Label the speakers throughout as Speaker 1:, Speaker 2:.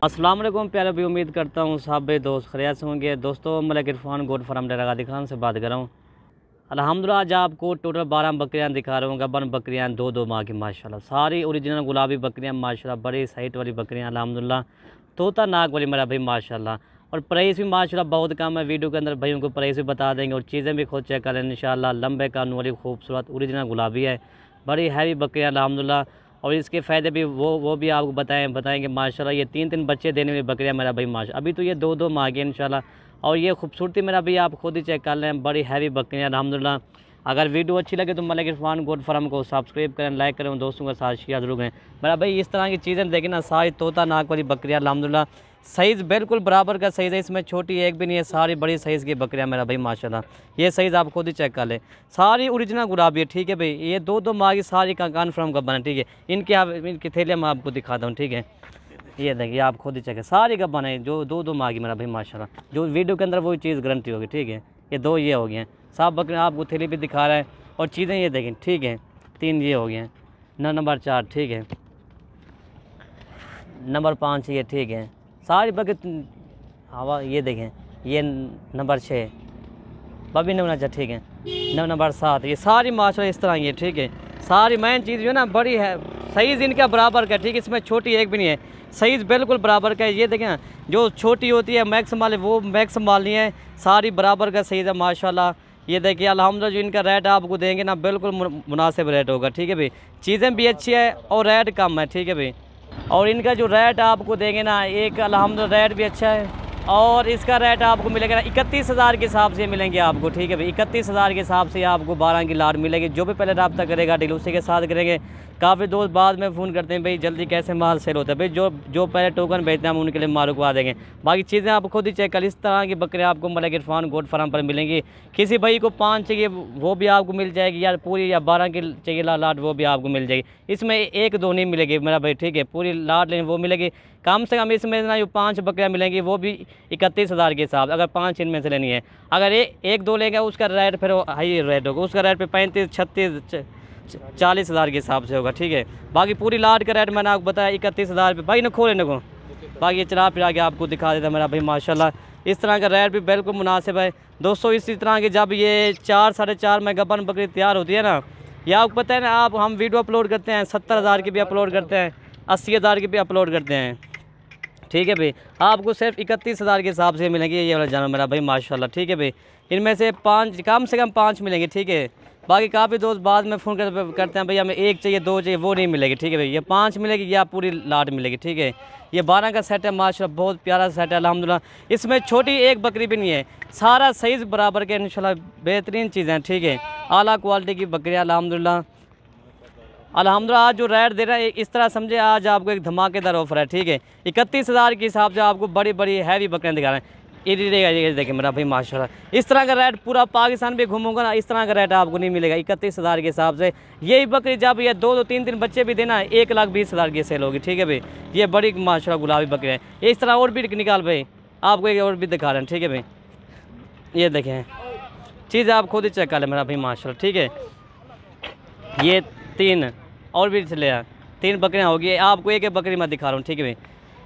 Speaker 1: अस्सलाम वालेकुम प्यारे भी, उम्मीद करता हूँ सब दोस्त खैरियत से होंगे। दोस्तों मलिक इरफान गोट फार्म डेरा खान से बात कर रहा हूँ। अल्हम्दुलिल्लाह आज आपको टोटल 12 बकरियाँ दिखा रहा हूँ। गबन बकरियाँ 2-2 माह की माशाल्लाह, सारी ओरिजिनल गुलाबी बकरियाँ माशाल्लाह, बड़ी साइट वाली बकरियाँ अल्हम्दुलिल्लाह, तोता नाक वाली मेरा भाई माशाल्लाह। और प्राइस भी माशाल्लाह बहुत कम है। वीडियो के अंदर भाइयों को प्राइस भी बता देंगे और चीज़ें भी खुद चेक करें इंशाल्लाह। लंबे कान वाली खूबसूरत ओरिजिनल गुलाबी है, बड़ी हैवी बकरियाँ अल्हम्दुलिल्लाह। और इसके फ़ायदे भी वो भी आपको बताएंगे माशाल्लाह। ये 3-3 बच्चे देने वाली बकरियाँ मेरा भाई माशा, अभी तो ये 2-2 माह की इंशाल्लाह। और ये खूबसूरती मेरा भाई आप खुद ही चेक कर लें, बड़ी हैवी बकरियाँ अल्हम्दुलिल्लाह। अगर वीडियो अच्छी लगे तो मलिक इरफान गोट फार्म को सब्सक्राइब करें, लाइक करें, दोस्तों के साथ शेयर जरूर करें मेरा भाई। इस तरह की चीज़ें देखें ना, सारी तोता नाक वाली बकरियाँ अल्हम्दुलिल्लाह, साइज़ बिल्कुल बराबर का साइज़ है, इसमें छोटी एक भी नहीं है, सारी बड़ी साइज़ की बकरियाँ मेरा भाई माशाल्लाह। ये साइज़ आप खुद ही चेक कर लें, सारी ओरिजिनल गुलाबी है, ठीक है भाई। ये 2-2 माह की सारी का कन्फर्म गब्बन है, ठीक है। इनकी थैलियाँ मैं आपको दिखाता हूँ, ठीक है। ये देखिए आप खुद ही चेक है, सारी गब्बन है जो 2-2 माह की मेरा भाई माशाल्लाह। जो वीडियो के अंदर वही चीज़ गारंटी होगी, ठीक है। ये 2 ये हो गए हैं, साफ बकरियाँ आपको थैली भी दिखा रहा है। और चीज़ें ये देखें, ठीक है। 3 ये हो गए हैं, नंबर 4 ठीक है, नंबर 5 ये ठीक है, सारी बकरी हवा। ये देखें, ये नंबर 6 बबी नंबर 4 ठीक है, नंबर 7 ये सारी माशाल्लाह इस तरह ये, ठीक है। सारी मेन चीज़ जो है ना बड़ी है, साइज़ इनका बराबर का, ठीक है। इसमें छोटी एक भी नहीं है, साइज़ बिल्कुल बराबर का है। ये देखें ना, जो छोटी होती है मैक्स माल वो मैक्स माल नहीं है, सारी बराबर का साइज़ है माशाल्लाह। ये देखिए अल्हम्दुलिल्लाह, जो इनका रेट आपको देंगे ना बिल्कुल मुनासिब रेट होगा, ठीक है भाई। चीज़ें भी अच्छी है और रेट कम है, ठीक है भाई। और इनका जो रेट आपको देंगे ना, एक अल्हम्दुलिल्लाह रेट भी अच्छा है। और इसका रेट आपको मिलेगा ना 31,000 के हिसाब से मिलेंगे आपको, ठीक है भाई। 31,000 के हिसाब से आपको 12 की लाट मिलेगी। जो भी पहले रब्ता करेगा डील उसी के साथ करेंगे। काफ़ी दोस्त बाद में फ़ोन करते हैं भाई जल्दी कैसे माल सेल होता है भाई। जो पहले टोकन भेजते हैं हम उनके लिए माल रुकवा देंगे। बाकी चीज़ें आप खुद ही चेक कर, इस तरह की बकरियाँ आपको मलिक इरफान गोट फार्म पर मिलेंगी। किसी भाई को 5 चाहिए वो भी आपको मिल जाएगी, या पूरी या 12 की चाहिए लाट वो भी आपको मिल जाएगी। इसमें 1-2 नहीं मिलेगी मेरा भाई, ठीक है। पूरी लाट लेनी वो मिलेगी। कम से कम इसमें ना जो 5 बकरियाँ मिलेंगी वो भी 31,000 के हिसाब, अगर 5 इनमें से लेनी है। अगर 1-2 लेंगे उसका रेट फिर हाई रेट होगा, उसका रेट फिर 35-36-40,000 के हिसाब से होगा, ठीक है। बाकी पूरी लाट का रेट मैंने आपको बताया 31,000 रुपये। भाई ना खोले न को, बाकी ये चला फिर आगे आपको दिखा देता मेरा भाई माशाल्लाह। इस तरह का रेट भी बिल्कुल मुनासिब है दोस्तों। इसी तरह की जब ये 4-4.5 में गबन बकरी तैयार होती है ना, ये आपको पता है ना, आप हम वीडियो अपलोड करते हैं 70,000 की भी अपलोड करते हैं, 80,000 की भी अपलोड करते हैं, ठीक है भाई। आपको सिर्फ 31,000 के हिसाब से मिलेंगे ये वाला जानवर मेरा भाई माशाल्लाह, ठीक है भाई। इनमें से 5 कम से कम 5 मिलेंगे, ठीक है। बाकी काफ़ी दोस्त बाद में फ़ोन करते हैं भाई हमें 1 चाहिए 2 चाहिए, वो नहीं मिलेगी, ठीक है भाई। ये 5 मिलेगी या पूरी लाट मिलेगी, ठीक है। ये 12 का सेट है माशाल्लाह, बहुत प्यारा सेट है अल्हम्दुलिल्लाह। इसमें छोटी एक बकरी भी नहीं है, सारा साइज़ बराबर के इंशाल्लाह बेहतरीन चीज़ें, ठीक है। आला क्वालिटी की बकरियाँ अल्हम्दुलिल्लाह। आज जो रेट दे रहा है इस तरह समझे, आज आपको एक धमाकेदार ऑफर है, ठीक है। 31,000 के हिसाब से आपको बड़ी बड़ी हैवी बकरियाँ दिखा रहे हैं। ये देखिए मेरा भाई माशाल्लाह, इस तरह का रेट पूरा पाकिस्तान भी घूमूंगा ना, इस तरह का रेट आपको नहीं मिलेगा 31,000 के हिसाब से। यही बकरी जब ये 2-2 3-3 बच्चे भी देना 1,20,000 की सेल होगी, ठीक है भाई। ये बड़ी माशाल्लाह गुलाबी बकरी है। इस तरह और भी निकाल भाई, आपको एक और भी दिखा रहे हैं, ठीक है भाई। ये देखें चीज़ आप खुद ही चेक कर लें मेरा भाई माशाल्लाह, ठीक है। ये 3 और भी चले 3 बकरियाँ होगी, आपको एक बकरी मैं दिखा रहा हूँ, ठीक है भाई।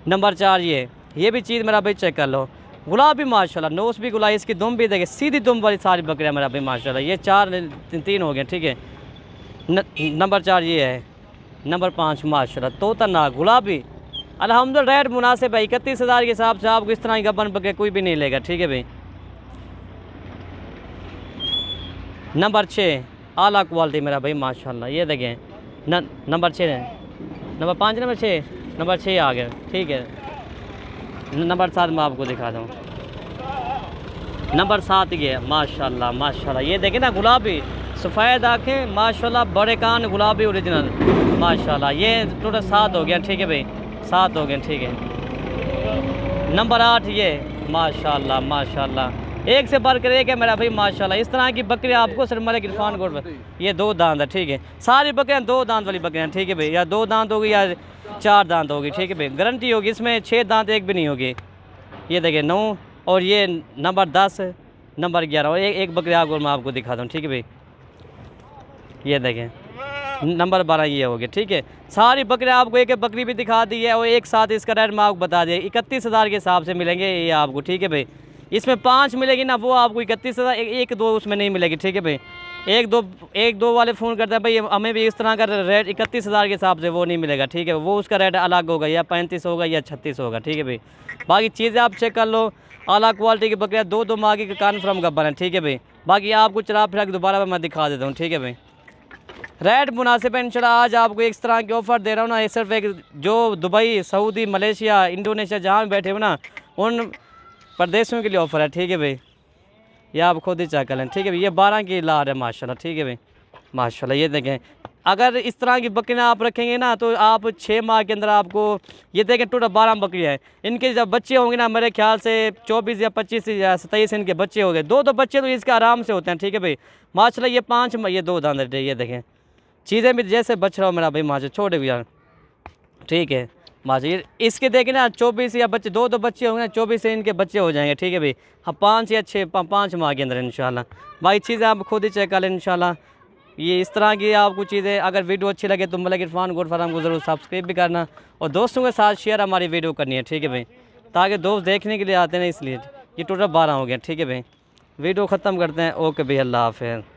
Speaker 1: नंबर 4 ये भी चीज़ मेरा भाई चेक कर लो, गुलाबी माशाल्लाह, नोस भी गुलाबी, इसकी दुम भी देखे सीधी दुम वाली सारी बकरियाँ मेरा भाई माशाल्लाह। ये 3 हो गए, ठीक है। नंबर 4 ये है, नंबर 5 माशाल्लाह तोता नाक गुलाबी अल्हम्दुलिल्लाह। रेट मुनासिब है 31,000 के हिसाब से, आपको इस तरह की गबन बकरियाँ कोई भी नहीं लेगा, ठीक है भाई। नंबर 6 आला क्वालिटी मेरा भाई माशाल्लाह। ये देखें नंबर 6 है, नंबर 5 नंबर 6 आ गया, ठीक है। नंबर 7 मैं आपको दिखा दूँ, नंबर 7 ये माशाल्लाह माशाल्लाह। ये देखें ना गुलाबी सफ़ेद आँखें माशाल्लाह, बड़े कान गुलाबी ओरिजिनल माशाल्लाह। ये टोटल 7 हो गया, ठीक है भाई, 7 हो गए, ठीक है। नंबर 8 ये माशाल्लाह माशाल्लाह, एक से बढ़कर एक है मेरा भाई माशाल्लाह। इस तरह की बकरियाँ आपको सिर्फ मलिक इरफान गोट पर, ये 2 दांत है, ठीक है। सारी बकरियाँ 2 दांत वाली बकरियाँ, ठीक है भाई। या 2 दांत होगी या 4 दांत होगी, ठीक है भाई, गारंटी होगी। इसमें 6 दांत एक भी नहीं होगी। ये देखिए 9 और ये नंबर 10 नंबर 11 और एक बकरी आपको मैं आपको दिखाता हूँ, ठीक है भाई। ये देखें नंबर 12 ये हो गया, ठीक है। सारी बकरियाँ आपको एक एक बकरी भी दिखा दी है और एक साथ इसका रेट मैं आपको बता दिया 31,000 के हिसाब से मिलेंगे ये आपको, ठीक है भाई। इसमें 5 मिलेगी ना, वो आपको 31,000, एक दो उसमें नहीं मिलेगी, ठीक है भाई। एक दो वाले फ़ोन करते हैं भाई हमें भी इस तरह का रेट 31,000 के हिसाब से वो नहीं मिलेगा, ठीक है। वो उसका रेट अलग होगा, या 35 होगा या 36 होगा, ठीक है भाई। बाकी चीज़ें आप चेक कर लो, आला क्वालिटी की बकरियाँ 2 माह की कन्फर्म का बना, ठीक है भाई। बाकी आपको चला फिर दोबारा मैं दिखा देता हूँ, ठीक है भाई। रेट मुनासिब है इंशाल्लाह। आज आपको एक तरह के ऑफ़र दे रहा हूँ ना, ये सिर्फ एक जो दुबई, सऊदी, मलेशिया, इंडोनेशिया जहाँ भी बैठे हो ना, उन प्रदेशों के लिए ऑफ़र है, ठीक है भाई। ये आप खुद ही चेक कर लें, ठीक है भाई। ये 12 की लार है माशाल्लाह, ठीक है भाई, माशाल्लाह। ये देखें, अगर इस तरह की बकरियाँ आप रखेंगे ना तो आप 6 माह के अंदर आपको, ये देखें टोटल 12 बकरियाँ हैं। इनके जब बच्चे होंगे ना, मेरे ख्याल से 24 या 25 या 27 इनके बच्चे हो गए। दो बच्चे तो इसके आराम से होते हैं, ठीक है भाई माशाल्लाह। ये 5 ये 2 दांत, ये देखें चीज़ें भी जैसे बच रहा हो मेरा भाई माशा, छोटे भी यार, ठीक है माशा। ये इसके देखें ना 24 या बच्चे, 2 बच्चे होंगे ना, 24 से इनके बच्चे हो जाएंगे, ठीक है भाई। हाँ 5 या 6 5 माह के अंदर इंशाल्लाह। भाई चीज़ें आप खुद ही चेक कर लें इंशाल्लाह। ये इस तरह की आपको चीज़ें, अगर वीडियो अच्छी लगे तो मलिक इरफान गोट फार्म को ज़रूर सब्सक्राइब भी करना और दोस्तों के साथ शेयर हमारी वीडियो करनी है, ठीक है भाई, ताकि दोस्त देखने के लिए आते हैं, इसलिए। ये टोटल 12 हो गया, ठीक है भाई। वीडियो ख़त्म करते हैं, ओके भाई, अल्लाह हाफ़िज़।